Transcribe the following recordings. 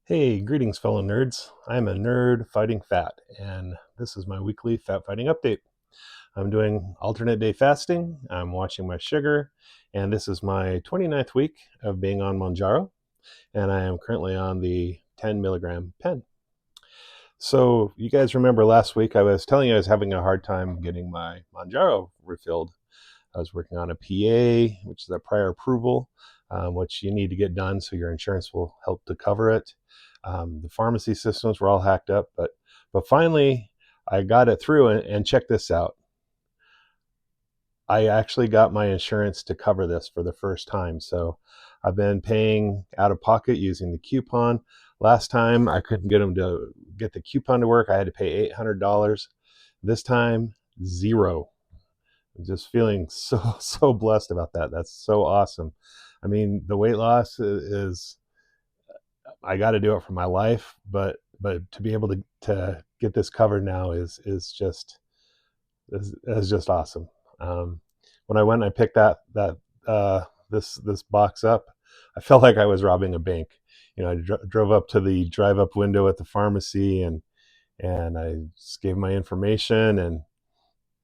Hey, greetings, fellow nerds. I'm a nerd fighting fat, and this is my weekly fat fighting update. I'm doing alternate day fasting, I'm watching my sugar, and this is my 29th week of being on Mounjaro, and I am currently on the 10 milligram pen. So, you guys remember last week I was telling you I was having a hard time getting my Mounjaro refilled. I was working on a PA, which is a prior approval, which you need to get done so your insurance will help to cover it. The pharmacy systems were all hacked up, but finally I got it through, and check this out. I actually got my insurance to cover this for the first time. So I've been paying out of pocket using the coupon. Last time I couldn't get them to get the coupon to work. I had to pay $800. This time, zero. I'm just feeling so blessed about that. That's so awesome. I mean, the weight loss is I got to do it for my life, but to be able to get this covered now is just awesome. When I went and I picked this box up, I felt like I was robbing a bank. You know, I drove up to the drive-up window at the pharmacy, and I just gave my information, and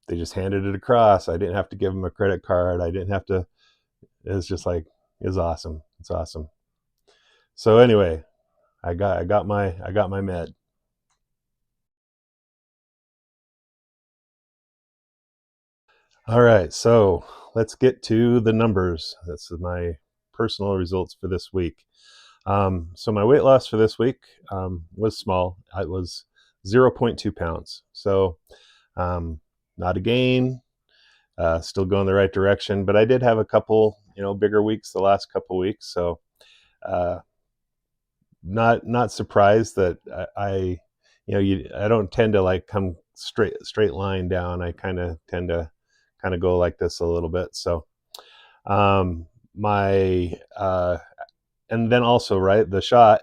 they just handed it across. I didn't have to give them a credit card. I didn't have to. It's just like it's awesome. It's awesome. So anyway, I got my med. All right, so let's get to the numbers. This is my personal results for this week. So my weight loss for this week was small. It was 0.2 pounds. So not a gain, still going the right direction. But I did have a couple, bigger weeks the last couple weeks. So uh, not surprised that I don't tend to like come straight line down. I kind of tend to kind of go like this a little bit. So my and then also, right, the shot,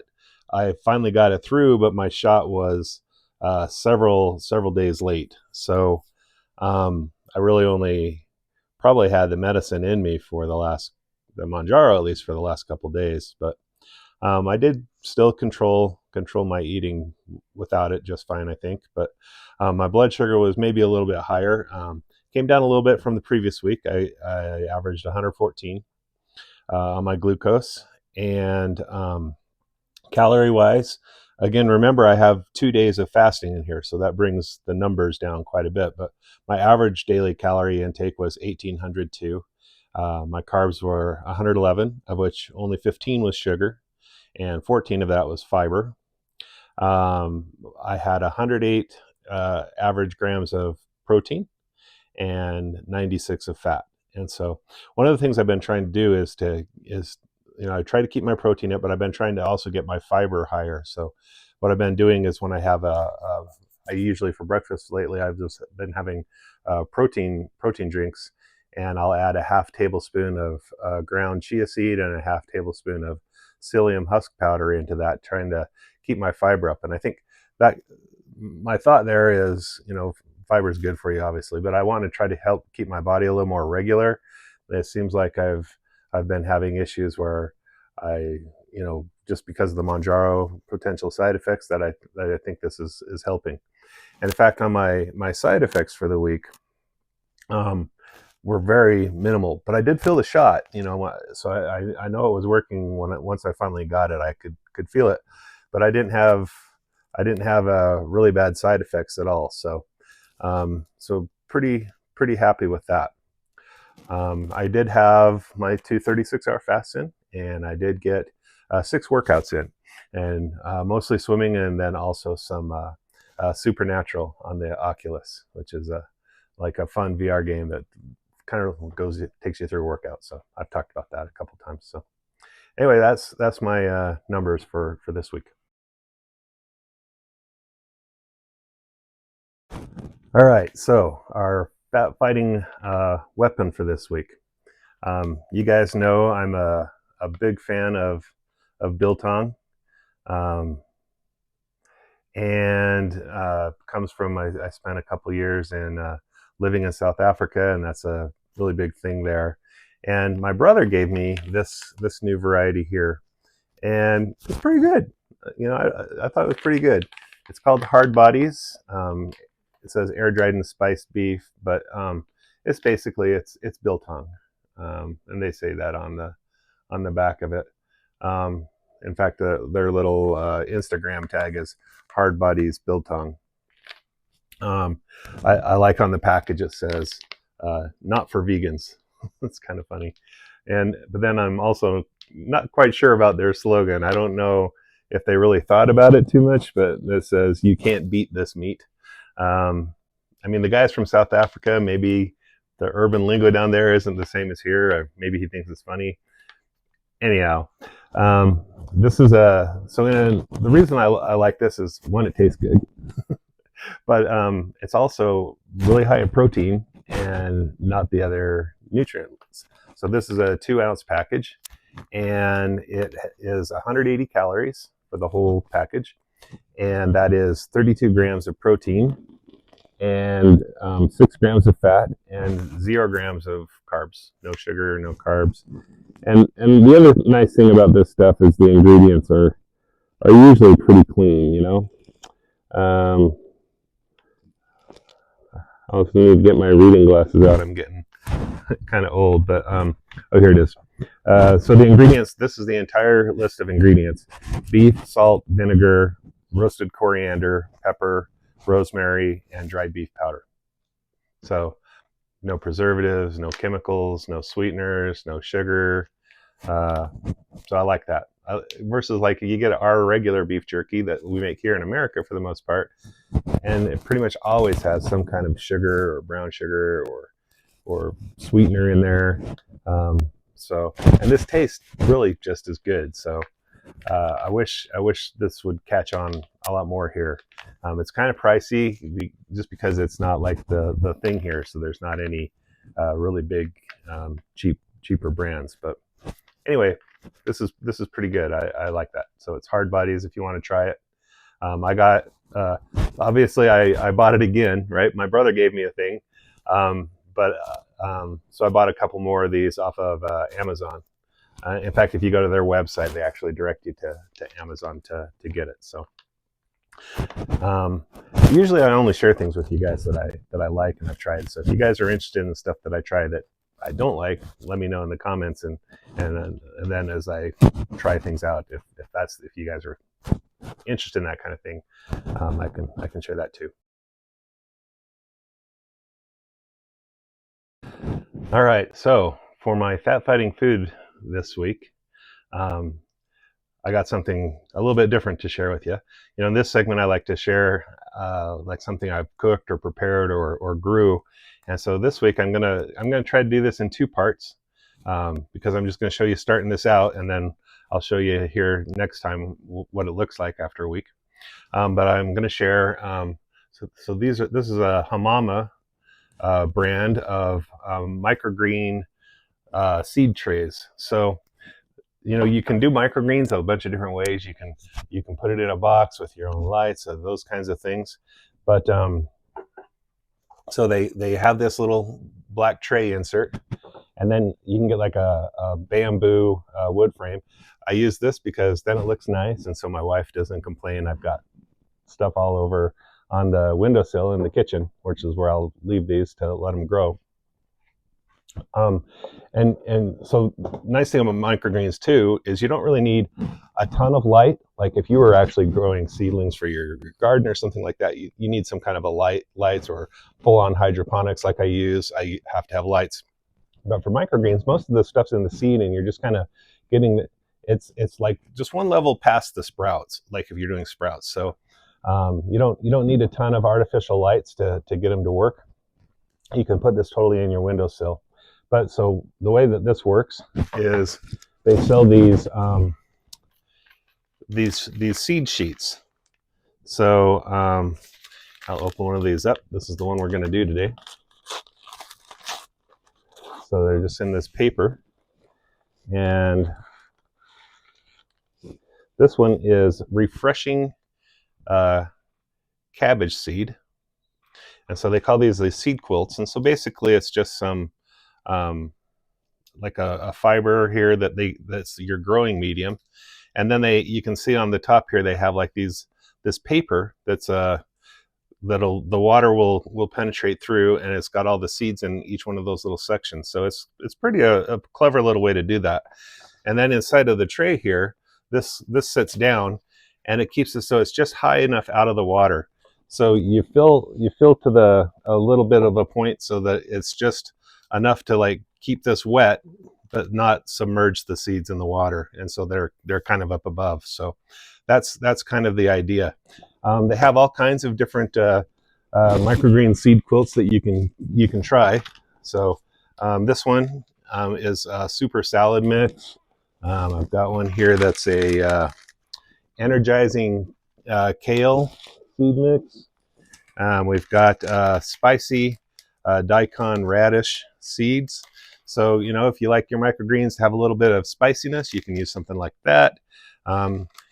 I finally got it through, but my shot was several days late. So I really only probably had the medicine in me for the Mounjaro, at least for the last couple days. But I did still control my eating without it just fine, I think. But my blood sugar was maybe a little bit higher. Came down a little bit from the previous week. I averaged 114 on my glucose, and calorie wise, again, remember I have 2 days of fasting in here, so that brings the numbers down quite a bit. But my average daily calorie intake was 1,802. My carbs were 111, of which only 15 was sugar, and 14 of that was fiber. I had 108 average grams of protein and 96 of fat. And so one of the things I've been trying to do is I try to keep my protein up, but I've been trying to also get my fiber higher. So what I've been doing is when I have I usually for breakfast lately, I've just been having protein drinks, and I'll add a half tablespoon of ground chia seed and a half tablespoon of psyllium husk powder into that, trying to keep my fiber up. And I think that my thought there is, fiber is good for you, obviously, but I want to try to help keep my body a little more regular. It seems like I've been having issues where just because of the Mounjaro potential side effects that I think this is helping. And in fact, on my side effects for the week, were very minimal, but I did feel the shot, so I know it was working once I finally got it. I could feel it, but I didn't have really bad side effects at all. So so pretty happy with that. I did have my 2 36-hour fasts in, and I did get 6 workouts in, and mostly swimming, and then also some Supernatural on the Oculus, which is like a fun VR game that kind of takes you through a workout. So I've talked about that a couple times. So anyway, that's my numbers for this week. All right, so our fat fighting weapon for this week. You guys know I'm a big fan of Biltong, and comes from I spent a couple years in living in South Africa, and that's a really big thing there. And my brother gave me this new variety here, and it's pretty good. I thought it was pretty good. It's called Hardbodies. It says air dried and spiced beef, but it's basically it's biltong, and they say that on the back of it. In fact, their little Instagram tag is Hardbodies Biltong. I like on the package it says not for vegans. It's kind of funny. But then I'm also not quite sure about their slogan. I don't know if they really thought about it too much, but it says you can't beat this meat. I mean, the guy's from South Africa. Maybe the urban lingo down there isn't the same as here. Or maybe he thinks it's funny. Anyhow, this is the reason I like this is, one, it tastes good, but it's also really high in protein and not the other nutrients. So this is a 2-ounce package, and it is 180 calories for the whole package, and that is 32 grams of protein and 6 grams of fat and 0 grams of carbs. No sugar, no carbs. And the other nice thing about this stuff is the ingredients are usually pretty clean, you know. I also need to get my reading glasses out. I'm getting kind of old, but oh, here it is. So the ingredients, this is the entire list of ingredients: beef, salt, vinegar, roasted coriander, pepper, rosemary, and dried beef powder. So no preservatives, no chemicals, no sweeteners, no sugar. So I like that. Versus like you get our regular beef jerky that we make here in America for the most part, and it pretty much always has some kind of sugar or brown sugar or sweetener in there. And this tastes really just as good. So I wish this would catch on a lot more here. It's kind of pricey just because it's not like the thing here. So there's not any really big cheaper brands. But anyway, this is pretty good. I like that. So it's Hardbodies if you want to try it. I got obviously I bought it again, right? My brother gave me a thing, so I bought a couple more of these off of Amazon. In fact, if you go to their website, they actually direct you to Amazon to get it. So usually I only share things with you guys that I like and I've tried. So if you guys are interested in the stuff that I try that I don't like, let me know in the comments, and then as I try things out, if you guys are interested in that kind of thing, I can share that too. All right, so for my fat fighting food this week, I got something a little bit different to share with you. You know, in this segment, I like to share like something I've cooked or prepared or grew. And so this week, I'm gonna try to do this in 2 parts because I'm just gonna show you starting this out, and then I'll show you here next time what it looks like after a week. But I'm gonna share. This is a Hamama brand of microgreen seed trays. So you know, you can do microgreens a bunch of different ways. You can put it in a box with your own lights, those kinds of things. But so they have this little black tray insert, and then you can get like a bamboo wood frame. I use this because then it looks nice, and so my wife doesn't complain. I've got stuff all over on the windowsill in the kitchen, which is where I'll leave these to let them grow. And so nice thing about microgreens too is you don't really need a ton of light. Like if you were actually growing seedlings for your garden or something like that, you need some kind of a lights or full-on hydroponics like I use. I have to have lights. But for microgreens, most of the stuff's in the seed, and you're just kind of getting it's like just one level past the sprouts, like if you're doing sprouts. So you don't need a ton of artificial lights to get them to work. You can put this totally in your windowsill. But so the way that this works is they sell these seed sheets. So I'll open one of these up. This is the one we're going to do today. So they're just in this paper, and this one is refreshing cabbage seed, and so they call these seed quilts. And so basically, it's just some like a fiber here that's your growing medium, And then you can see on the top here, they have like this paper that's the water will penetrate through, and it's got all the seeds in each one of those little sections. So it's pretty a clever little way to do that. And then inside of the tray here, this sits down, and it keeps it so it's just high enough out of the water. So you fill to a little bit of a point so that it's just enough to like keep this wet, but not submerge the seeds in the water. And so they're kind of up above. So that's kind of the idea. They have all kinds of different microgreen seed quilts that you can try. So this one is a super salad mix. I've got one here that's a energizing kale seed mix. We've got spicy daikon radish seeds. So, you know, if you like your microgreens to have a little bit of spiciness, you can use something like that.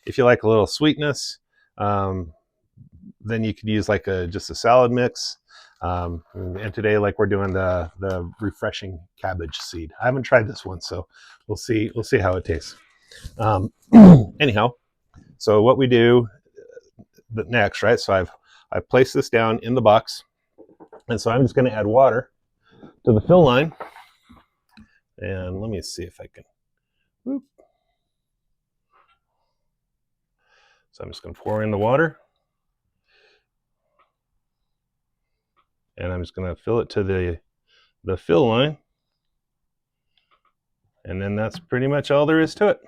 If you like a little sweetness, then you could use like just a salad mix. And today, like, we're doing the refreshing cabbage seed. I haven't tried this one, so we'll see how it tastes. Anyhow, so what we do next, right? So I've placed this down in the box, and so I'm just going to add water to the fill line. And let me see if I can. Whoop. So I'm just going to pour in the water, and I'm just going to fill it to the fill line, and then that's pretty much all there is to it.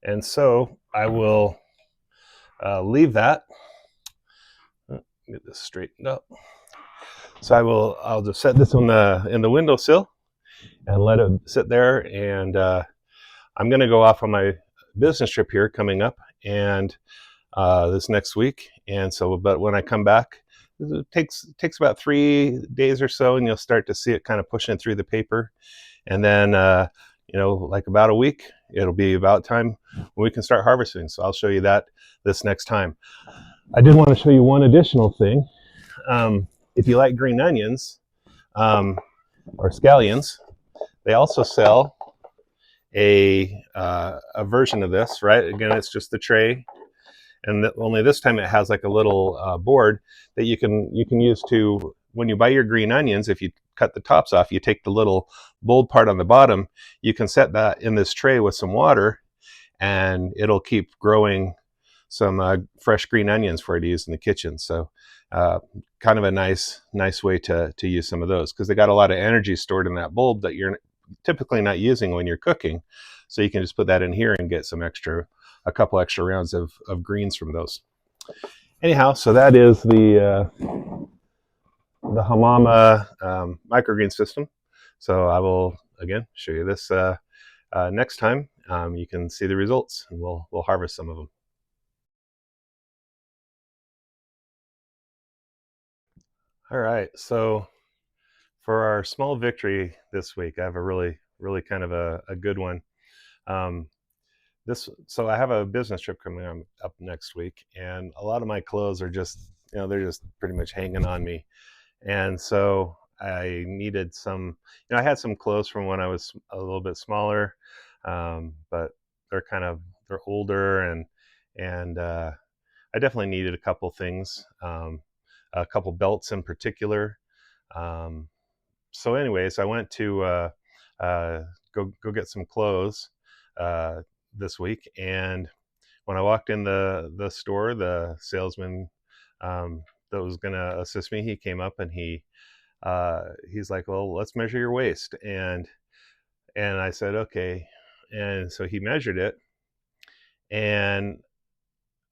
And so I will leave that. Get this straightened up. So I'll just set this in the windowsill and let it sit there. And I'm going to go off on my business trip here coming up, and this next week. And so, but when I come back, it takes about 3 days or so, and you'll start to see it kind of pushing through the paper. And then, you know, like about a week, it'll be about time when we can start harvesting. So I'll show you that this next time. I did want to show you one additional thing. If you like green onions or scallions, they also sell a version of this, right? Again, it's just the tray, and only this time it has like a little board that you can use to, when you buy your green onions, if you cut the tops off, you take the little bold part on the bottom, you can set that in this tray with some water, and it'll keep growing some fresh green onions for you to use in the kitchen. So kind of a nice way to use some of those, because they got a lot of energy stored in that bulb that you're typically not using when you're cooking. So you can just put that in here and get a couple extra rounds of greens from those. Anyhow, so that is the Hamama microgreen system. So I will again show you this next time. You can see the results, and we'll harvest some of them. All right, so for our small victory this week, I have a really kind of a good one. So I have a business trip coming up next week, and a lot of my clothes are just, you know, they're just pretty much hanging on me. And so I needed some, you know, I had some clothes from when I was a little bit smaller, but they're older, and I definitely needed a couple things, a couple belts in particular. So anyways, I went to go get some clothes this week, and when I walked in the store, the salesman that was going to assist me, he came up, and he's like, well, let's measure your waist. And I said, okay. And so he measured it, and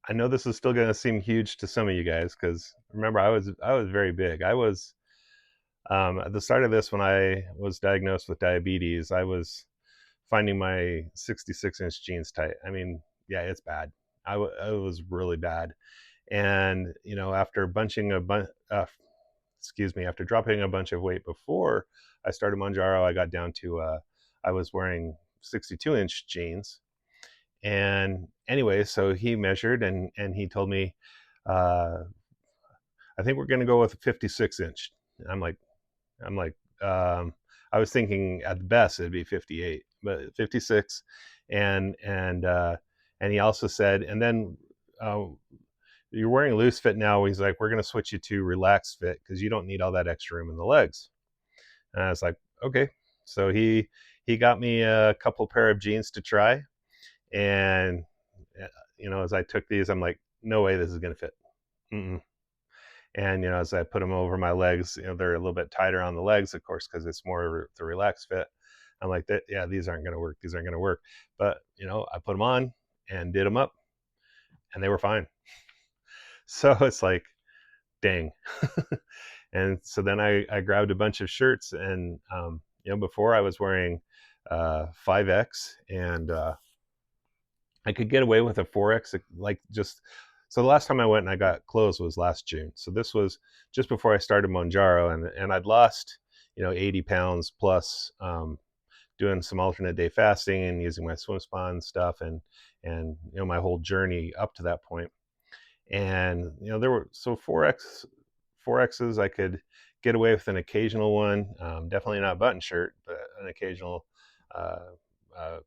I know this is still going to seem huge to some of you guys, because remember, I was very big. I was at the start of this, when I was diagnosed with diabetes, I was finding my 66-inch jeans tight. I mean, yeah, it's bad. It was really bad. And, you know, after after dropping a bunch of weight before I started Mounjaro, I got down to, I was wearing 62-inch jeans. And anyway, so he measured, and he told me, I think we're going to go with a 56-inch. I'm like, I was thinking at best it'd be 58, but 56. And he also said, and then you're wearing loose fit now. He's like, we're going to switch you to relaxed fit because you don't need all that extra room in the legs. And I was like, okay. So he got me a couple pair of jeans to try, and as I took these, I'm like, no way this is going to fit. Mm-mm. And as I put them over my legs, they're a little bit tighter on the legs, of course, because it's more the relaxed fit. I'm like, yeah, these aren't going to work. These aren't going to work. But I put them on and did them up, and they were fine. So it's like, dang. And so then I grabbed a bunch of shirts, and before I was wearing 5X, and I could get away with a 4X, like just. So the last time I went and I got clothes was last June. So this was just before I started Mounjaro, and I'd lost 80 pounds plus, doing some alternate day fasting and using my SwimSpa and stuff, and my whole journey up to that point. And there were 4Xs I could get away with an occasional one, definitely not a button shirt, but an occasional, uh, uh,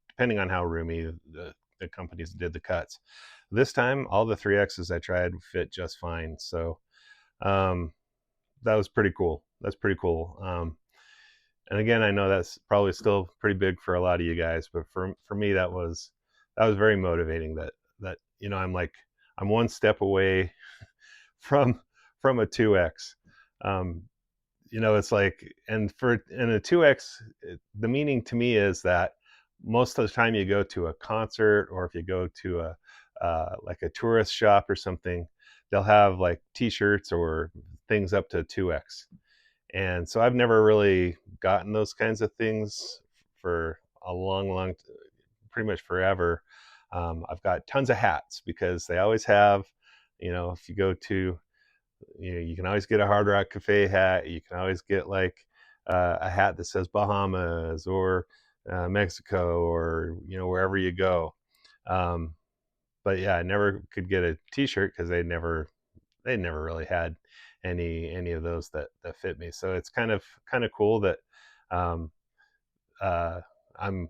depending on how roomy the companies did the cuts. This time, all the 3Xs I tried fit just fine. So that was pretty cool. That's pretty cool. And again, I know that's probably still pretty big for a lot of you guys, but for me, that was very motivating. That I'm one step away from a 2X. It's like, and a 2X, the meaning to me is that most of the time you go to a concert, or if you go to a like a tourist shop or something, they'll have like t-shirts or things up to 2X. And so I've never really gotten those kinds of things for a long, pretty much forever. I've got tons of hats because they always have, if you go to, you can always get a Hard Rock Cafe hat. You can always get like a hat that says Bahamas or Mexico, or wherever you go. But yeah, I never could get a T-shirt because they never really had any of those that fit me. So it's kind of cool that um, uh, I'm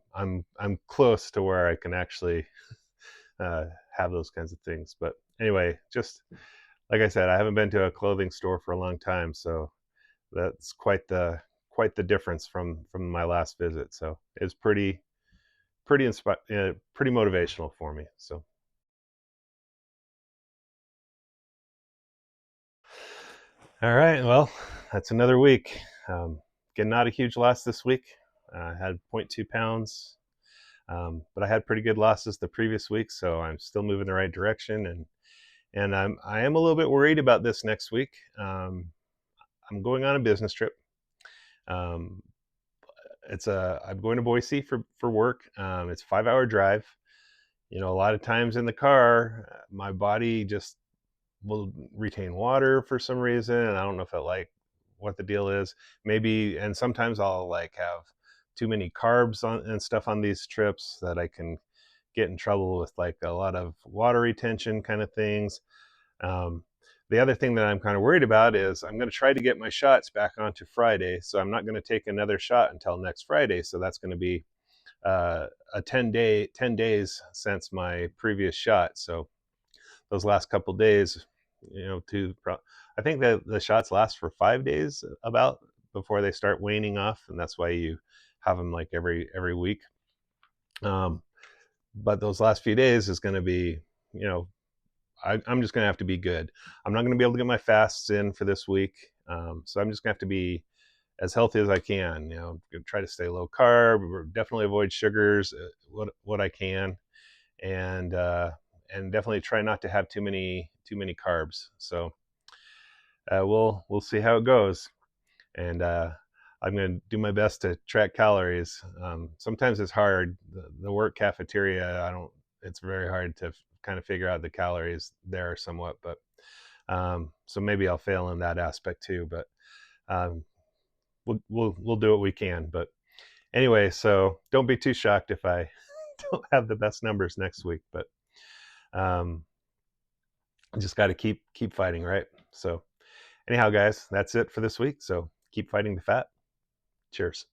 close to where I can actually have those kinds of things. But anyway, just like I said, I haven't been to a clothing store for a long time, so that's quite the difference from my last visit. So it's pretty pretty motivational for me. So all right, well, that's another week. Getting not a huge loss this week. I had 0.2 pounds, but I had pretty good losses the previous week, so I'm still moving the right direction. And I am a little bit worried about this next week. I'm going on a business trip. Um, I'm going to Boise for work. It's a 5-hour drive. A lot of times in the car, my body just will retain water for some reason, and I don't know if what the deal is. Maybe, and sometimes I'll like have too many carbs and stuff on these trips that I can get in trouble with like a lot of water retention kind of things. The other thing that I'm kind of worried about is I'm going to try to get my shots back onto Friday, so I'm not going to take another shot until next Friday. So that's going to be a 10 days since my previous shot. So those last couple days, I think that the shots last for 5 days about before they start waning off, and that's why you have them like every week. But those last few days is going to be, I'm just going to have to be good. I'm not going to be able to get my fasts in for this week, so I'm just going to have to be as healthy as I can. Try to stay low carb, definitely avoid sugars, what I can, and definitely try not to have too many carbs. So we'll see how it goes, and I'm going to do my best to track calories. Sometimes it's hard. The work cafeteria, it's very hard to kind of figure out the calories there somewhat, but so maybe I'll fail in that aspect too. But we'll do what we can. But anyway, so don't be too shocked if I don't have the best numbers next week. But just got to keep fighting, right? So anyhow, guys, that's it for this week. So keep fighting the fat. Cheers.